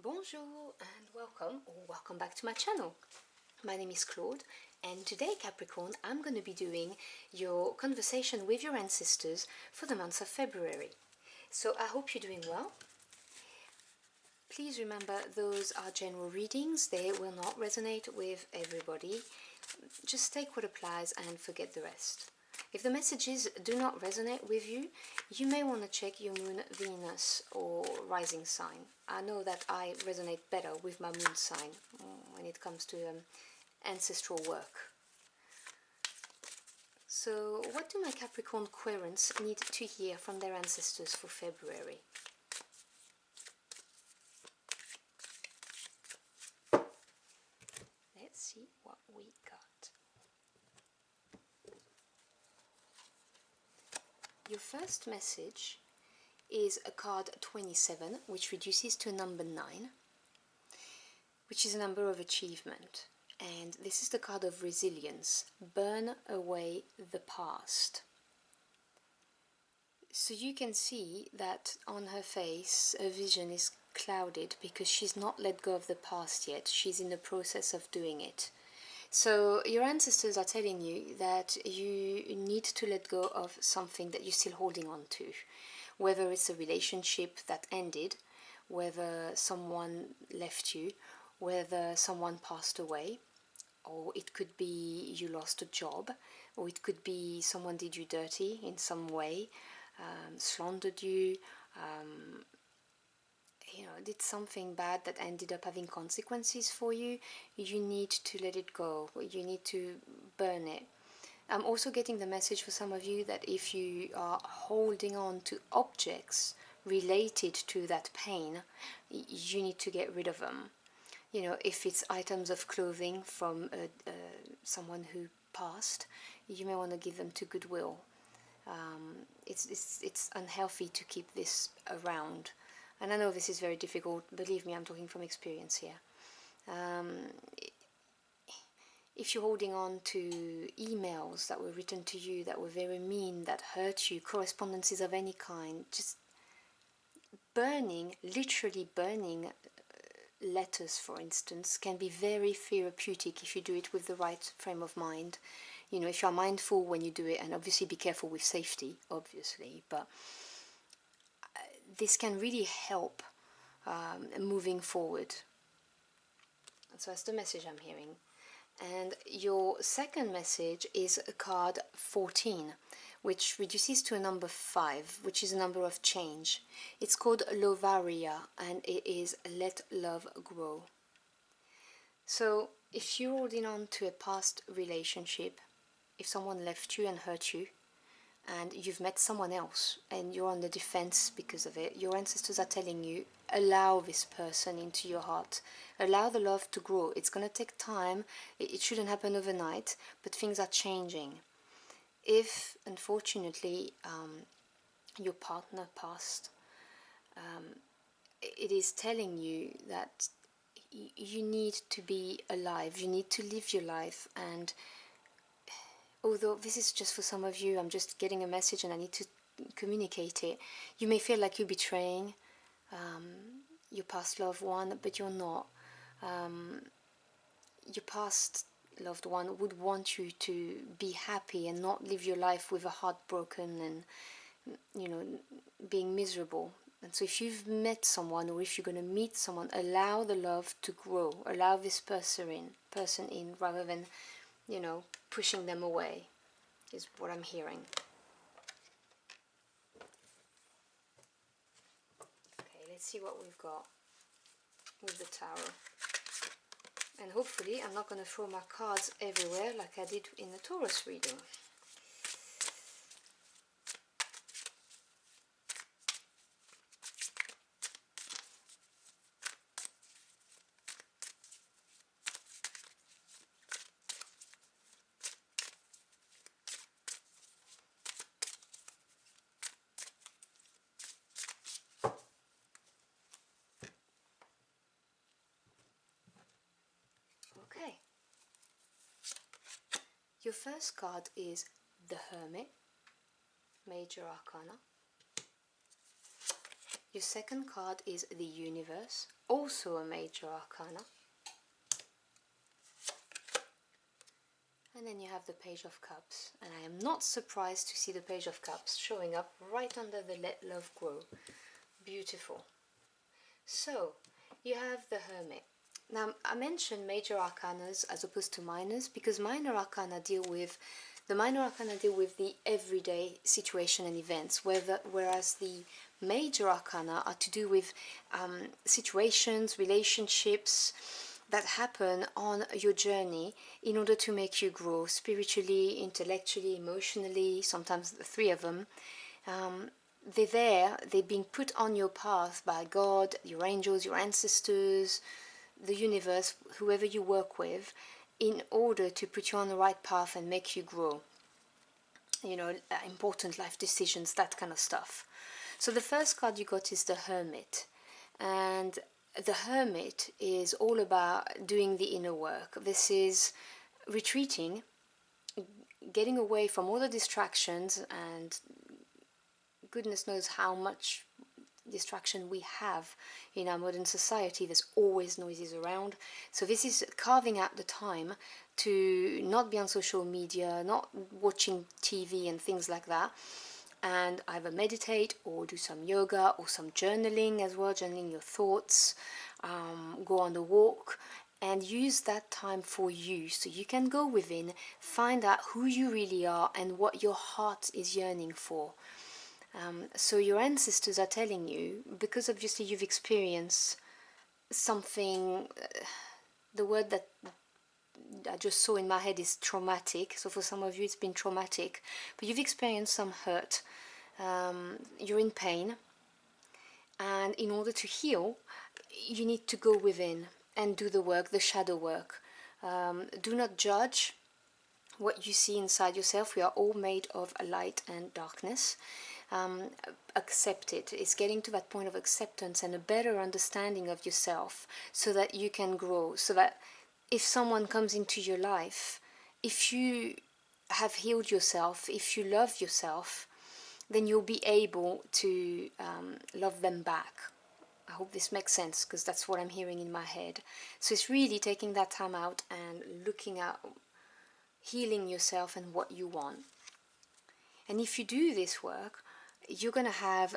Bonjour and welcome, or welcome back to my channel. My name is Claude, and today, Capricorn, I'm going to be doing your conversation with your ancestors for the month of February. So I hope you're doing well. Please remember those are general readings, they will not resonate with everybody. Just take what applies and forget the rest. If the messages do not resonate with you, you may want to check your moon, Venus or rising sign. I know that I resonate better with my moon sign when it comes to ancestral work. So what do my Capricorn querents need to hear from their ancestors for February? Let's see what we got. Your first message is a card 27, which reduces to a number 9, which is a number of achievement. And this is the card of resilience. Burn away the past. So you can see that on her face, her vision is clouded because she's not let go of the past yet. She's in the process of doing it. So your ancestors are telling you that you need to let go of something that you're still holding on to, whether it's a relationship that ended, whether someone left you, whether someone passed away, or it could be you lost a job, or it could be someone did you dirty in some way, slandered you, did something bad that ended up having consequences for you. You need to let it go. You need to burn it. I'm also getting the message for some of you that if you are holding on to objects related to that pain, you need to get rid of them. You know, if it's items of clothing from someone who passed, you may want to give them to Goodwill. It's unhealthy to keep this around. And I know this is very difficult, believe me, I'm talking from experience here. If you're holding on to emails that were written to you that were very mean, that hurt you, correspondences of any kind, just burning, literally burning letters, for instance, can be very therapeutic if you do it with the right frame of mind. You know, if you're mindful when you do it, and obviously be careful with safety, obviously, but this can really help moving forward. So that's the message I'm hearing. And your second message is a card 14, which reduces to a number 5, which is a number of change. It's called Lovaria, and it is Let Love Grow. So if you're holding on to a past relationship, if someone left you and hurt you, and you've met someone else and you're on the defense because of it, your ancestors are telling you, allow this person into your heart, allow the love to grow. It's going to take time, it shouldn't happen overnight, but things are changing. If unfortunately your partner passed, it is telling you that you need to be alive, you need to live your life. And although this is just for some of you, I'm just getting a message and I need to communicate it. You may feel like you're betraying your past loved one, but you're not. Your past loved one would want you to be happy and not live your life with a heart broken and, you know, being miserable. And so if you've met someone, or if you're going to meet someone, allow the love to grow. Allow this person in rather than, you know, pushing them away, is what I'm hearing. Okay, let's see what we've got with the tarot. And hopefully I'm not going to throw my cards everywhere like I did in the Taurus reading. Okay. Your first card is the Hermit, Major Arcana. Your second card is the Universe, also a major arcana. And then you have the Page of Cups, and I am not surprised to see the Page of Cups showing up right under the Let Love Grow. Beautiful. So, you have the Hermit. Now, I mentioned major arcanas as opposed to minors because the minor arcana deal with the everyday situation and events, whereas the major arcana are to do with situations, relationships that happen on your journey in order to make you grow spiritually, intellectually, emotionally, sometimes the three of them. They're being put on your path by God, your angels, your ancestors, the universe, whoever you work with, in order to put you on the right path and make you grow. You know, important life decisions, that kind of stuff. So the first card you got is the Hermit. And the Hermit is all about doing the inner work. This is retreating, getting away from all the distractions, and goodness knows how much distraction we have in our modern society. There's always noises around. So this is carving out the time to not be on social media, not watching TV and things like that, and either meditate or do some yoga or some journaling as well, journaling your thoughts, go on a walk, and use that time for you, so you can go within, find out who you really are and what your heart is yearning for. So your ancestors are telling you, because obviously you've experienced something, the word that I just saw in my head is traumatic, so for some of you it's been traumatic, but you've experienced some hurt, you're in pain, and in order to heal, you need to go within and do the work, the shadow work. Do not judge what you see inside yourself. We are all made of light and darkness. Accept it. It's getting to that point of acceptance and a better understanding of yourself so that you can grow, so that if someone comes into your life, if you have healed yourself, if you love yourself, then you'll be able to love them back. I hope this makes sense, because that's what I'm hearing in my head. So it's really taking that time out and looking at healing yourself and what you want. And if you do this work, you're going to have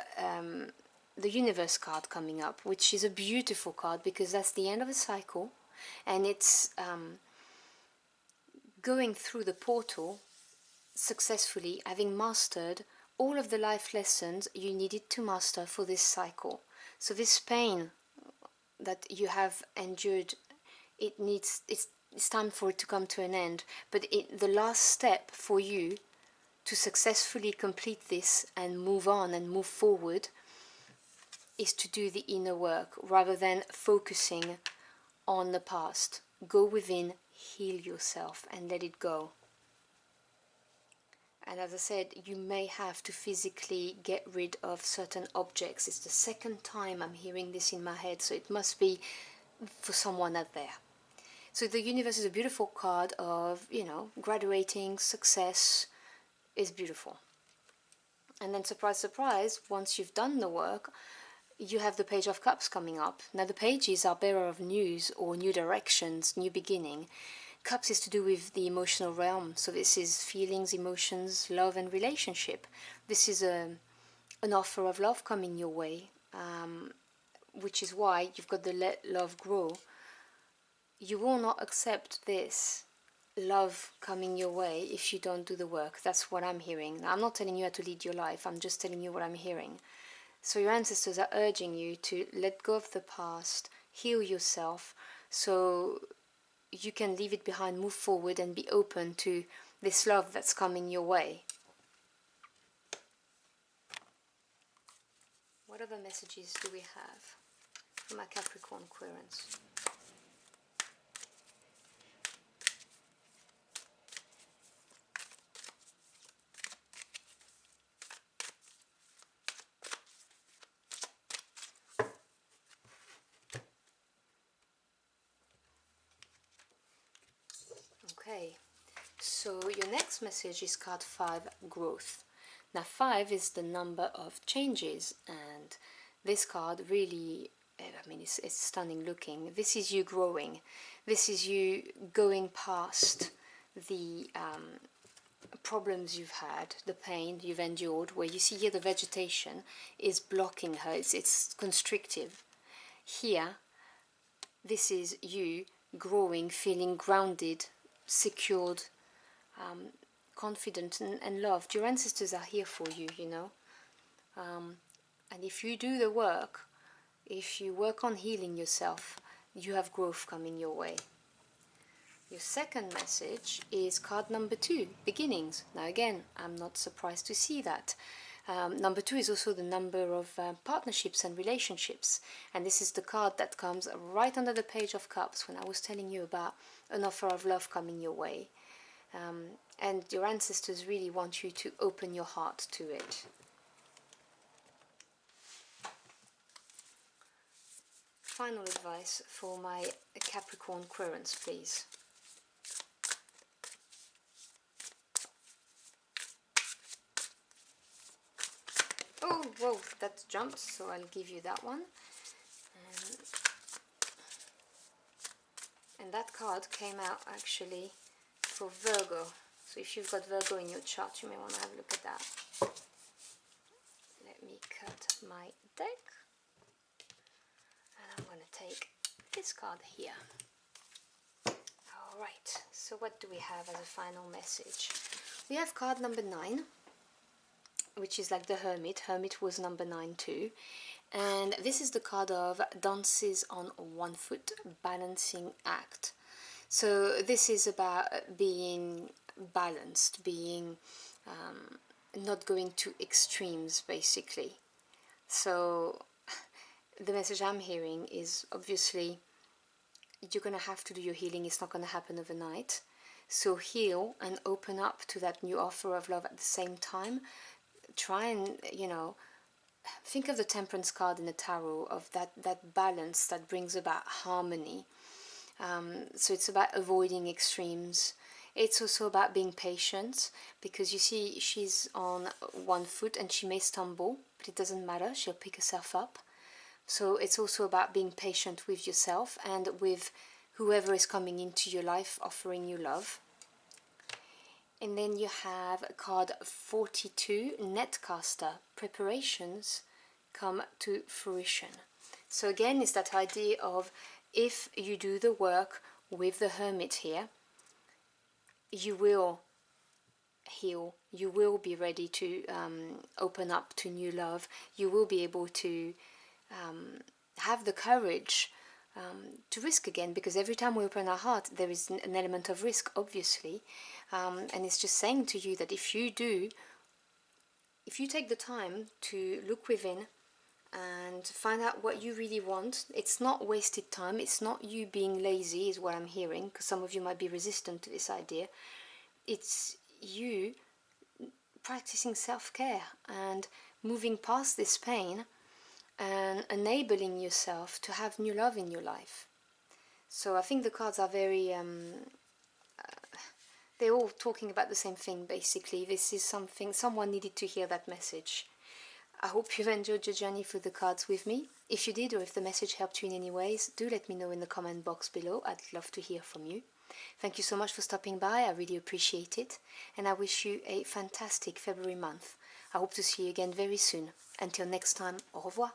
the Universe card coming up, which is a beautiful card because that's the end of a cycle, and it's going through the portal successfully, having mastered all of the life lessons you needed to master for this cycle. So this pain that you have endured, it's time for it to come to an end. But the last step for you to successfully complete this and move on and move forward is to do the inner work rather than focusing on the past. Go within, heal yourself and let it go. And as I said, you may have to physically get rid of certain objects. It's the second time I'm hearing this in my head, so it must be for someone out there. So the Universe is a beautiful card of, graduating, success is beautiful. And then surprise, surprise, once you've done the work, you have the Page of Cups coming up. Now the pages are bearer of news or new directions, new beginning. Cups is to do with the emotional realm, so this is feelings, emotions, love and relationship. This is an offer of love coming your way, which is why you've got the Let Love Grow. You will not accept this love coming your way if you don't do the work. That's what I'm hearing. Now, I'm not telling you how to lead your life, I'm just telling you what I'm hearing. So your ancestors are urging you to let go of the past, heal yourself, so you can leave it behind, move forward and be open to this love that's coming your way. What other messages do we have from our Capricorn querents? Okay, so your next message is card 5, Growth. Now 5 is the number of changes, and this card really, I mean, it's stunning looking. This is you growing. This is you going past the problems you've had, the pain you've endured, where you see here the vegetation is blocking her, it's constrictive. Here, this is you growing, feeling grounded, secured, confident and loved. Your ancestors are here for you, you know. And if you do the work, if you work on healing yourself, you have growth coming your way. Your second message is card number 2, beginnings. Now again, I'm not surprised to see that. Number 2 is also the number of partnerships and relationships. And this is the card that comes right under the Page of Cups when I was telling you about an offer of love coming your way. And your ancestors really want you to open your heart to it. Final advice for my Capricorn querents, please. Oh, whoa, that jumped, so I'll give you that one. And that card came out actually for Virgo. So if you've got Virgo in your chart, you may want to have a look at that. Let me cut my deck. And I'm going to take this card here. Alright, so what do we have as a final message? We have card number 9, which is like the Hermit. Hermit was number 9 too. And this is the card of dances on one foot, balancing act. So this is about being balanced, being not going to extremes, basically. So the message I'm hearing is obviously you're going to have to do your healing. It's not going to happen overnight. So heal and open up to that new offer of love at the same time. Try and, you know, think of the Temperance card in the tarot, of that balance that brings about harmony. So it's about avoiding extremes. It's also about being patient, because you see she's on one foot and she may stumble, but it doesn't matter, she'll pick herself up. So it's also about being patient with yourself and with whoever is coming into your life offering you love. And then you have card 42, Netcaster, preparations come to fruition. So again, it's that idea of if you do the work with the Hermit here, you will heal, you will be ready to open up to new love, you will be able to have the courage to risk again, because every time we open our heart there is an element of risk, obviously, and it's just saying to you that if you take the time to look within and find out what you really want, it's not wasted time, it's not you being lazy, is what I'm hearing, because some of you might be resistant to this idea. It's you practicing self-care and moving past this pain and enabling yourself to have new love in your life. So I think the cards are very they're all talking about the same thing, basically. This is something someone needed to hear, that message. I hope you've enjoyed your journey through the cards with me. If you did, or if the message helped you in any ways, do let me know in the comment box below. I'd love to hear from you. Thank you so much for stopping by, I really appreciate it, and I wish you a fantastic February month. I hope to see you again very soon. Until next time, au revoir.